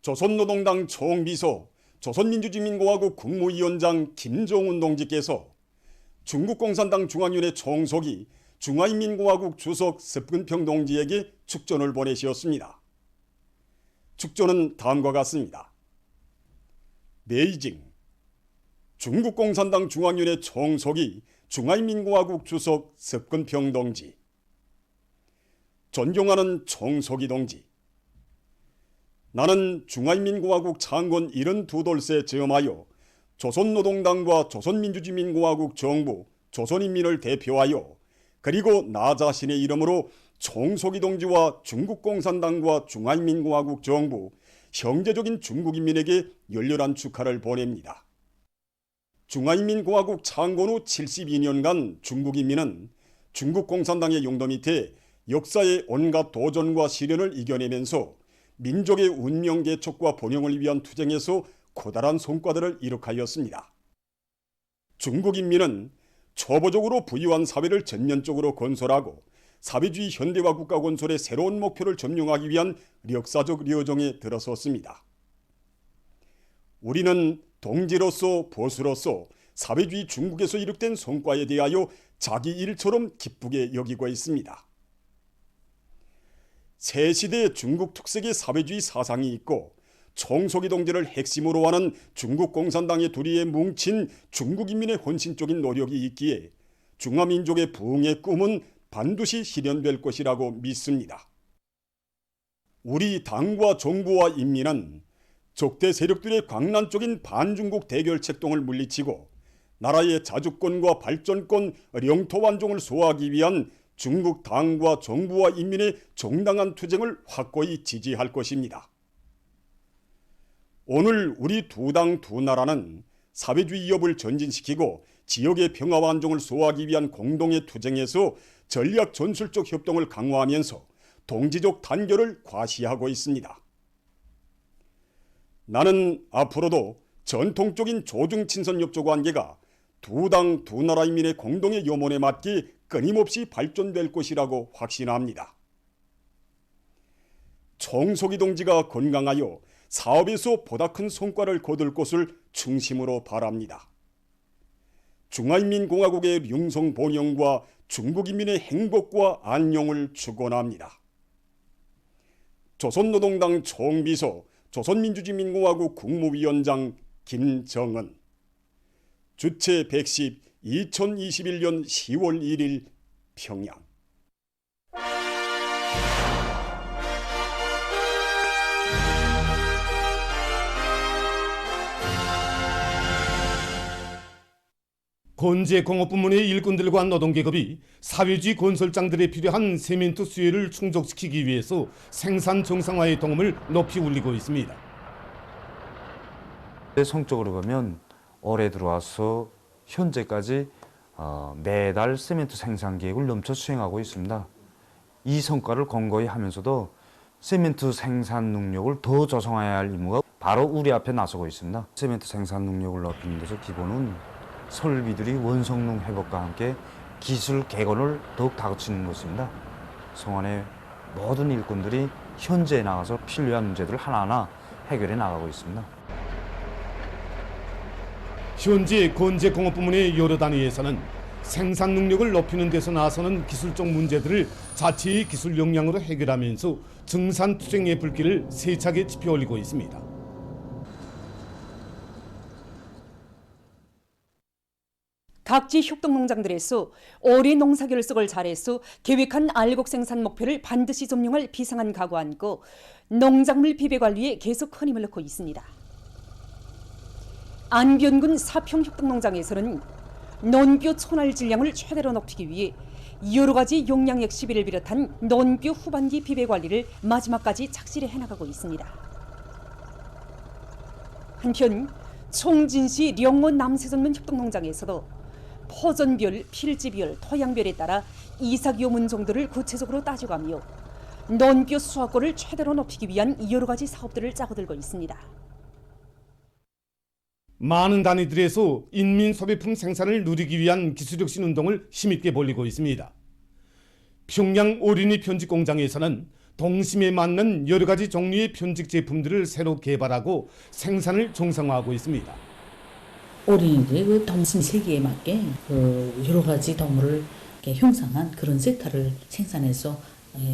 조선노동당 총비서, 조선민주주의민공화국 국무위원장 김정은 동지께서 중국공산당 중앙위원회 총석이 중화인민공화국 주석 습근평 동지에게 축전을 보내시었습니다. 축전은 다음과 같습니다. 베이징 중국공산당 중앙위원회 총석이 중화인민공화국 주석 습근평 동지. 존경하는 총석이 동지, 나는 중화인민공화국 창건 72돌세 즈음하여 조선노동당과 조선민주주의민공화국 정부, 조선인민을 대표하여 그리고 나 자신의 이름으로 총석이 동지와 중국공산당과 중화인민공화국 정부, 형제적인 중국인민에게 열렬한 축하를 보냅니다. 중화인민공화국 창건 후 72년간 중국인민은 중국공산당의 용도 밑에 역사의 온갖 도전과 시련을 이겨내면서 민족의 운명 개척과 번영을 위한 투쟁에서 커다란 성과들을 이룩하였습니다. 중국인민은 초보적으로 부유한 사회를 전면적으로 건설하고 사회주의 현대화 국가 건설의 새로운 목표를 점령하기 위한 역사적 여정에 들어섰습니다. 우리는 동지로서 보수로서 사회주의 중국에서 이룩된 성과에 대하여 자기 일처럼 기쁘게 여기고 있습니다. 새 시대의 중국 특색의 사회주의 사상이 있고 총석이 동지를 핵심으로 하는 중국 공산당의 두리에 뭉친 중국인민의 헌신적인 노력이 있기에 중화민족의 부흥의 꿈은 반드시 실현될 것이라고 믿습니다. 우리 당과 정부와 인민은 적대 세력들의 광란적인 반중국 대결 책동을 물리치고 나라의 자주권과 발전권, 영토 완종을 수호하기 위한 중국 당과 정부와 인민의 정당한 투쟁을 확고히 지지할 것입니다. 오늘 우리 두 당 두 나라는 사회주의 위협을 전진시키고 지역의 평화와 안정을 수호하기 위한 공동의 투쟁에서 전략 전술적 협동을 강화하면서 동지적 단결을 과시하고 있습니다. 나는 앞으로도 전통적인 조중친선협조 관계가 두 당 두 나라 인민의 공동의 염원에 맞게 끊임없이 발전될 것이라고 확신합니다. 총석이 동지가 건강하여 사업에서 보다 큰 성과를 거둘 것을 충심으로 바랍니다. 중화인민공화국의 융성 번영과 중국인민의 행복과 안녕을 축원합니다. 조선노동당 총비서, 조선민주주의민공화국 국무위원장 김정은. 주체 110 2021년 10월 1일 평양. 건재공업부문의 일꾼들과 노동계급이 사회주의 건설장들에 필요한 세멘트 수요를 충족시키기 위해서 생산 정상화의 동음을 높이 울리고 있습니다. 성적으로 보면 올해 들어와서 현재까지 매달 세멘트 생산 계획을 넘쳐 수행하고 있습니다. 이 성과를 권고히 하면서도 세멘트 생산 능력을 더 조성해야 할 임무가 바로 우리 앞에 나서고 있습니다. 세멘트 생산 능력을 높이는 데서 기본은 설비들이 원성능 회복과 함께 기술 개선을 더욱 다그치는 것입니다. 성안의 모든 일꾼들이 현재에 나가서 필요한 문제들을 하나하나 해결해 나가고 있습니다. 현재 건재공업부문의 여러 단위에서는 생산 능력을 높이는 데서 나서는 기술적 문제들을 자체의 기술 역량으로 해결하면서 증산 투쟁의 불길을 세차게 지펴 올리고 있습니다. 각지 협동농장들에서 올해 농사 결석을 잘해서 계획한 알곡 생산 목표를 반드시 점령할 비상한 각오 안고 농작물 비배 관리에 계속 큰 힘을 넣고 있습니다. 안변군 사평협동농장에서는 논뼈 손알 질량을 최대로 높이기 위해 여러 가지 용량액 시비를 비롯한 논뼈 후반기 비배 관리를 마지막까지 착실히 해나가고 있습니다. 한편 총진시 령원 남세전문 협동농장에서도 포전별, 필지별, 토양별에 따라 이삭 요문 정도를 구체적으로 따져가며 논뼈 수확고를 최대로 높이기 위한 여러 가지 사업들을 짜고들고 있습니다. 많은 단위들에서 인민 소비품 생산을 누리기 위한 기술혁신 운동을 힘있게 벌이고 있습니다. 평양 어린이 편집 공장에서는 동심에 맞는 여러 가지 종류의 편직 제품들을 새로 개발하고 생산을 정상화하고 있습니다. 어린이들의 그 동심 세계에 맞게 그 여러 가지 동물을 이렇게 형상한 그런 세타를 생산해서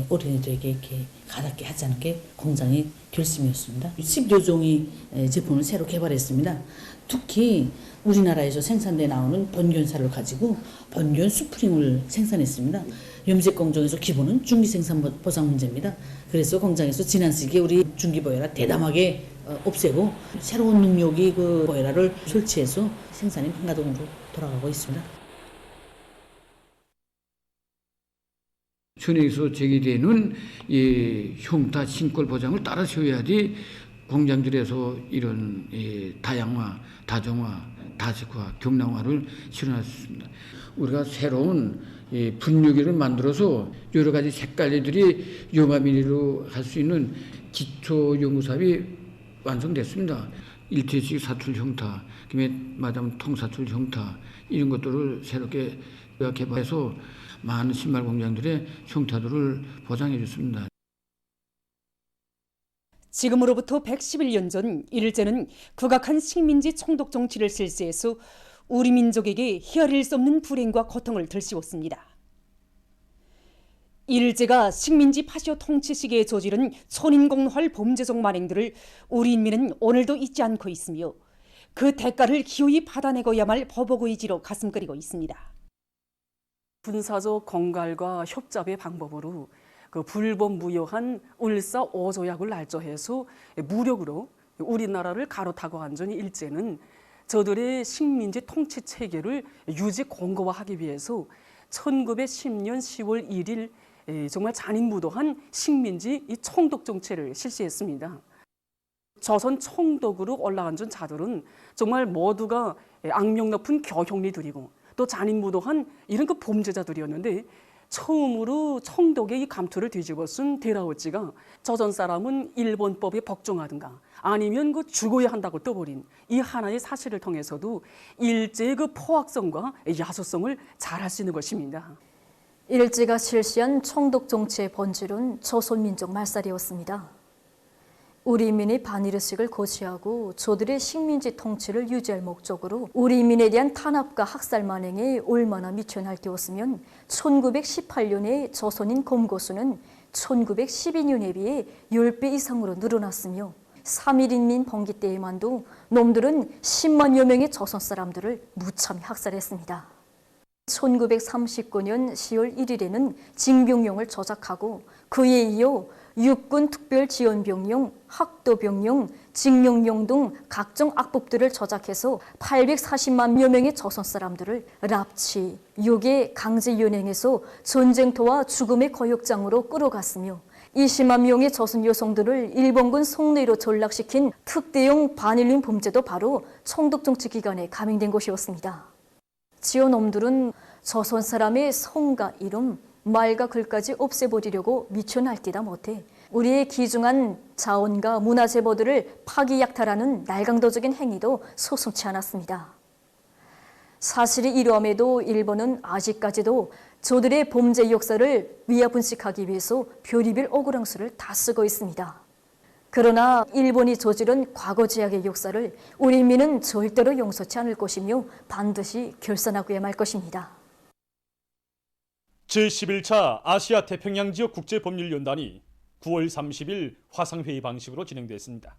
어린이들에게 이렇게 가닿게 하자는 게 공장의 결심이었습니다. 10여 종의 제품을 새로 개발했습니다. 특히 우리나라에서 생산돼 나오는 번견살을 가지고 번견 수프림을 생산했습니다. 염색 공정에서 기본은 중기 생산 보상 문제입니다. 그래서 공장에서 지난 시기에 우리 중기 보헤라 대담하게 없애고 새로운 능력이 그 보헤라를 설치해서 생산이 한가동으로 돌아가고 있습니다. 현행에서 제기되는 형타 신권 보장을 따라 세워야지 공장들에서 이런 다양화, 다정화, 다식화, 경량화를 실현할 수 있습니다. 우리가 새로운 분유기를 만들어서 여러 가지 색깔들이 용화미리로 할 수 있는 기초 연구 사업이 완성됐습니다. 일체식 사출 형타, 그다음에 말하자면 통사출 형타 이런 것들을 새롭게 개발해서 많은 신발 공장들의 형태들을 보장해 줬습니다. 지금으로부터 111년 전 일제는 극악한 식민지 총독 정치를 실시해서 우리 민족에게 헤아릴 수 없는 불행과 고통을 들씌웠습니다. 일제가 식민지 파시오 통치 시기에 저지른 천인공노할 범죄적 만행들을 우리 인민은 오늘도 잊지 않고 있으며 그 대가를 기어이 받아내고야 말 법옥의지로 가슴 끓이고 있습니다. 군사적 건갈과 협잡의 방법으로 그 불법무효한 울사 5조약을 날조해서 무력으로 우리나라를 가로타고 앉은 일제는 저들의 식민지 통치 체계를 유지 공고화하기 위해서 1910년 10월 1일 정말 잔인무도한 식민지 이 총독 정체를 실시했습니다. 조선 총독으로 올라앉은 자들은 정말 모두가 악명 높은 교형리들이고 또 잔인무도한 이런 그 범죄자들이었는데 처음으로 총독의 이 감투를 뒤집어 쓴 데라오찌가 조선 사람은 일본법에 복종하든가 아니면 그 죽어야 한다고 떠버린 이 하나의 사실을 통해서도 일제의 그 포악성과 야수성을 잘 알 수 있는 것입니다. 일제가 실시한 총독 정치의 본질은 조선민족 말살이었습니다. 우리 인민의 반일의식을 고취하고 저들의 식민지 통치를 유지할 목적으로 우리 인민에 대한 탄압과 학살 만행에 얼마나 미천할때였으면 1918년에 조선인 검거수는 1912년에 비해 10배 이상으로 늘어났으며 3.1인민 봉기 때에만도 놈들은 10만여 명의 조선 사람들을 무참히 학살했습니다. 1939년 10월 1일에는 징병령을 조작하고 그에 이어 육군 특별지원병령, 학도병령, 징용령 등 각종 악법들을 조작해서 840만여 명의 조선 사람들을 납치, 유괴, 강제연행해서 전쟁터와 죽음의 거역장으로 끌어갔으며 20만 명의 조선 여성들을 일본군 속내로 전락시킨 특대형 반일륜 범죄도 바로 총독정치 기간에 감행된 것이었습니다. 지어놈들은 조선 사람의 성과 이름, 말과 글까지 없애버리려고 미쳐 날뛰다 못해 우리의 귀중한 자원과 문화재보들을 파기약탈하는 날강도적인 행위도 서슴지 않았습니다. 사실이 이러함에도 일본은 아직까지도 저들의 범죄 역사를 위야분식하기 위해서 별의별 억울한 수를 다 쓰고 있습니다. 그러나 일본이 저지른 과거 제약의 역사를 우리 인민은 절대로 용서치 않을 것이며 반드시 결산하고야 말 것입니다. 제11차 아시아 태평양 지역 국제법률연단이 9월 30일 화상회의 방식으로 진행됐습니다.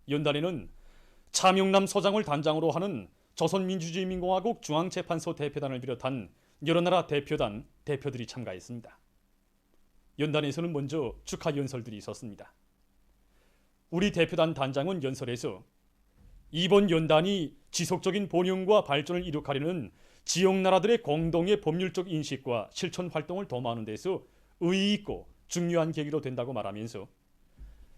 연단에는 차명남 소장을 단장으로 하는 조선민주주의민공화국 중앙재판소 대표단을 비롯한 여러 나라 대표단, 대표들이 참가했습니다. 연단에서는 먼저 축하 연설들이 있었습니다. 우리 대표단 단장은 연설에서 이번 연단이 지속적인 번영과 발전을 이룩하려는 지역 나라들의 공동의 법률적 인식과 실천 활동을 도모하는 데서 의의 있고 중요한 계기로 된다고 말하면서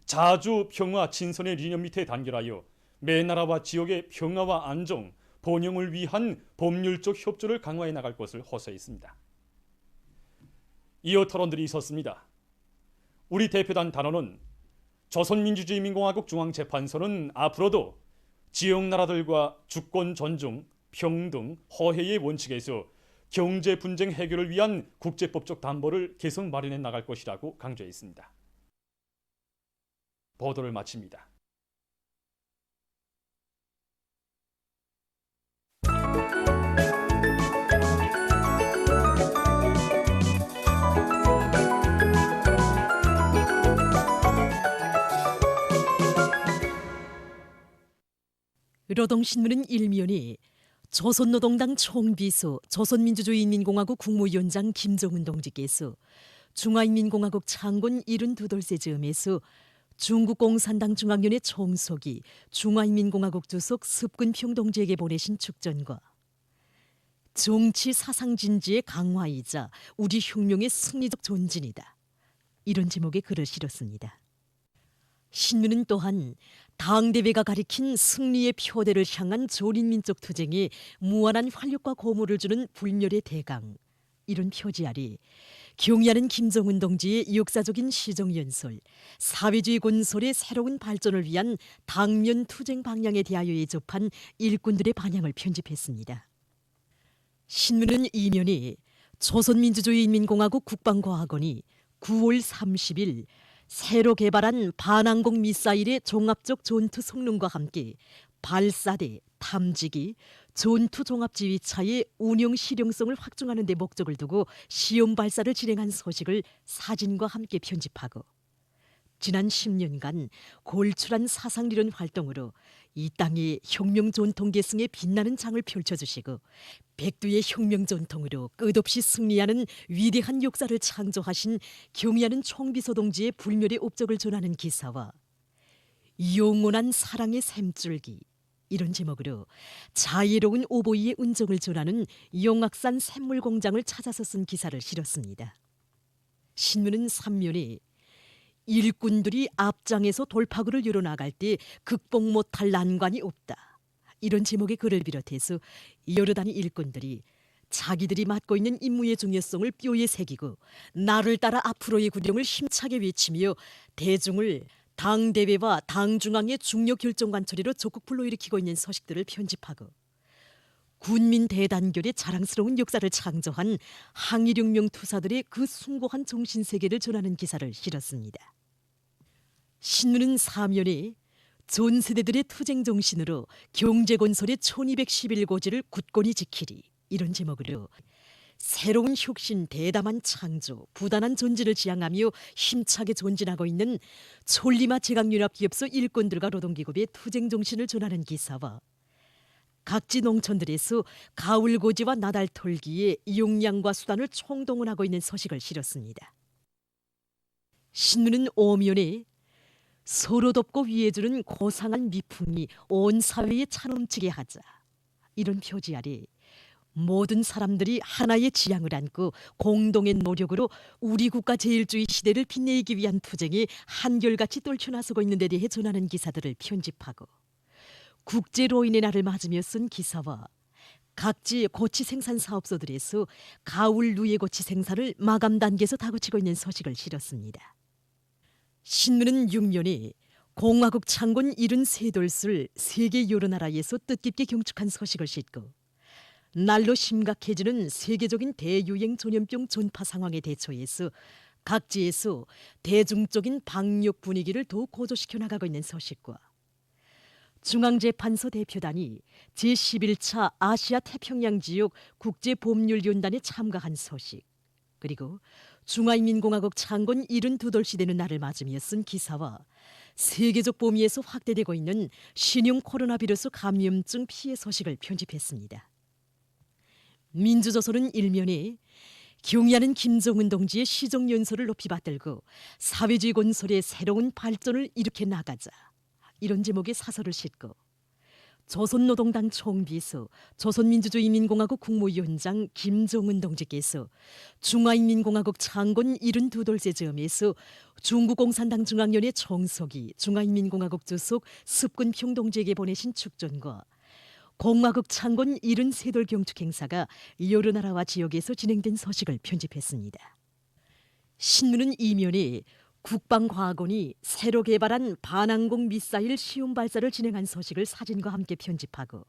자주 평화 친선의理念 밑에 단결하여 매 나라와 지역의 평화와 안정, 번영을 위한 법률적 협조를 강화해 나갈 것을 호소했습니다. 이어 토론들이 있었습니다. 우리 대표단 단원은 조선민주주의민공화국 중앙재판소는 앞으로도 지역 나라들과 주권 존중, 평등, 허해의 원칙에서 경제 분쟁 해결을 위한 국제법적 담보를 계속 마련해 나갈 것이라고 강조했습니다. 보도를 마칩니다. 노동신문은 일면이 조선노동당 총비서 조선민주주의인민공화국 국무위원장 김정은 동지께서 중화인민공화국 창건 72돌째 즈음에서 중국공산당 중앙위원회 총석이 중화인민공화국 주석 습근평 동지에게 보내신 축전과 정치 사상 진지의 강화이자 우리 혁명의 승리적 존진이다. 이런 제목의 글을 실었습니다. 신문은 또한 당대회가 가리킨 승리의 표대를 향한 조린민족 투쟁에 무한한 활력과 고무를 주는 불멸의 대강, 이런 표지 아래 경의하는 김정은 동지의 역사적인 시정연설, 사회주의 건설의 새로운 발전을 위한 당면 투쟁 방향에 대하여에 접한 일꾼들의 반향을 편집했습니다. 신문은 이면에 조선민주주의인민공화국 국방과학원이 9월 30일 새로 개발한 반항공 미사일의 종합적 전투 성능과 함께 발사대, 탐지기, 전투 종합지휘차의 운영 실용성을 확증하는 데 목적을 두고 시험 발사를 진행한 소식을 사진과 함께 편집하고 지난 10년간 골출한 사상리론 활동으로 이 땅의 혁명 전통 계승에 빛나는 장을 펼쳐주시고 백두의 혁명 전통으로 끝없이 승리하는 위대한 역사를 창조하신 경의하는 총비서 동지의 불멸의 업적을 전하는 기사와 영원한 사랑의 샘줄기, 이런 제목으로 자애로운 오보이의 은정을 전하는 영악산 샘물공장을 찾아서 쓴 기사를 실었습니다. 신문은 3면에 일꾼들이 앞장에서 돌파구를 열어나갈 때 극복 못할 난관이 없다, 이런 제목의 글을 비롯해서 여러 단위 일꾼들이 자기들이 맡고 있는 임무의 중요성을 뼈에 새기고 나를 따라 앞으로의 구령을 힘차게 외치며 대중을 당대회와 당중앙의 중요 결정관 처리로 적극 불러일으키고 있는 소식들을 편집하고 군민 대단결의 자랑스러운 역사를 창조한 항일혁명 투사들의 그 숭고한 정신세계를 전하는 기사를 실었습니다. 신문은 사면에 전 세대들의 투쟁 정신으로 경제건설의 1211고지를 굳건히 지키리, 이런 제목으로 새로운 혁신, 대담한 창조, 부단한 전진을 지향하며 힘차게 전진하고 있는 촐리마 제강연합기업소 일꾼들과 노동기업의 투쟁 정신을 전하는 기사와 각지 농촌들에서 가을고지와 나달 털기에 역량과 수단을 총동원하고 있는 소식을 실었습니다. 신문은 오면에 서로 돕고 위해주는 고상한 미풍이 온 사회에 차넘치게 하자, 이런 표지 아래 모든 사람들이 하나의 지향을 안고 공동의 노력으로 우리 국가 제일주의 시대를 빛내기 위한 투쟁에 한결같이 떨쳐나서고 있는 데 대해 전하는 기사들을 편집하고 국제로인의 날을 맞으며 쓴 기사와 각지 고치 생산 사업소들에서 가을 누에 고치 생산을 마감 단계에서 다그치고 있는 소식을 실었습니다. 신문은 6면에 공화국 창건 73돌을 세계 여러 나라에서 뜻깊게 경축한 소식을 싣고 날로 심각해지는 세계적인 대유행 전염병 전파 상황에 대처해서 각지에서 대중적인 방역 분위기를 더욱 고조시켜 나가고 있는 소식과 중앙재판소 대표단이 제11차 아시아 태평양 지역 국제법률연단에 참가한 소식, 그리고 중화인민공화국 창건 72돌시 되는 날을 맞으며 쓴 기사와 세계적 범위에서 확대되고 있는 신형 코로나 비루스 감염증 피해 소식을 편집했습니다. 민주조선은 일면에 경의하는 김정은 동지의 시정연설을 높이 받들고 사회주의 건설의 새로운 발전을 일으켜 나가자, 이런 제목의 사설을 싣고 조선노동당 총비서 조선민주주의인민공화국 국무위원장 김정은 동지께서 중화인민공화국 창건 72돌째 즈음에서 중국공산당 중앙위원회 총석이 중화인민공화국 주석 습근평 동지에게 보내신 축전과 공화국 창건 73돌 경축 행사가 여러 나라와 지역에서 진행된 소식을 편집했습니다. 신문은 이면에 국방과학원이 새로 개발한 반항공 미사일 시험 발사를 진행한 소식을 사진과 함께 편집하고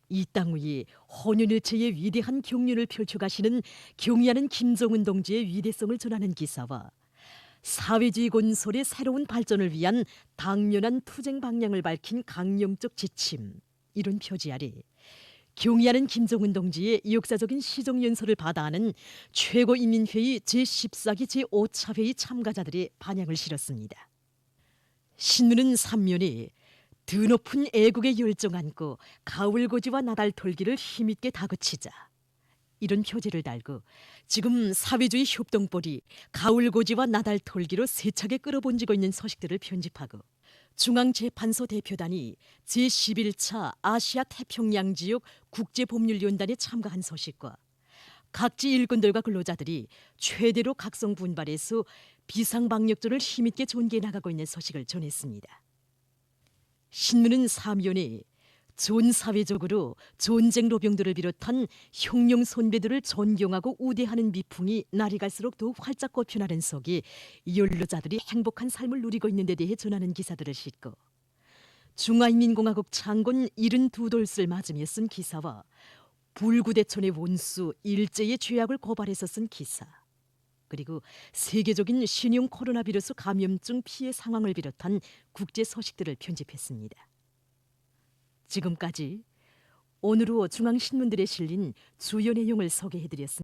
이 땅 위에 헌윤일체의 위대한 경륜을 펼쳐가시는 경의하는 김정은 동지의 위대성을 전하는 기사와 사회주의 건설의 새로운 발전을 위한 당면한 투쟁 방향을 밝힌 강령적 지침, 이런 표지 아래 경의하는 김정은 동지의 역사적인 시정연설을 받아하는 최고인민회의 제14기 제5차 회의 참가자들의 반향을 실었습니다. 신문은 3면에 드높은 애국의 열정 안고 가을고지와 나달 털기를 힘있게 다그치자, 이런 표지를 달고 지금 사회주의 협동볼이 가을고지와 나달 털기로 세차게 끌어본지고 있는 소식들을 편집하고 중앙재판소 대표단이 제11차 아시아 태평양 지역 국제법률연단에 참가한 소식과 각지 일꾼들과 근로자들이 최대로 각성 분발해서 비상방역전을 힘있게 전개해 나가고 있는 소식을 전했습니다. 신문은 3면에 전 사회적으로 전쟁 로병들을 비롯한 혁명 선배들을 존경하고 우대하는 미풍이 날이 갈수록 더욱 활짝 꽃피나는 속에 연로자들이 행복한 삶을 누리고 있는 데 대해 전하는 기사들을 싣고 중화인민공화국 창건 72돌을 맞으며 쓴 기사와 불구대천의 원수 일제의 죄악을 고발해서 쓴 기사, 그리고 세계적인 신형 코로나 바이러스 감염증 피해 상황을 비롯한 국제 소식들을 편집했습니다. 지금까지 오늘로 중앙신문들에 실린 주요 내용을 소개해드렸습니다.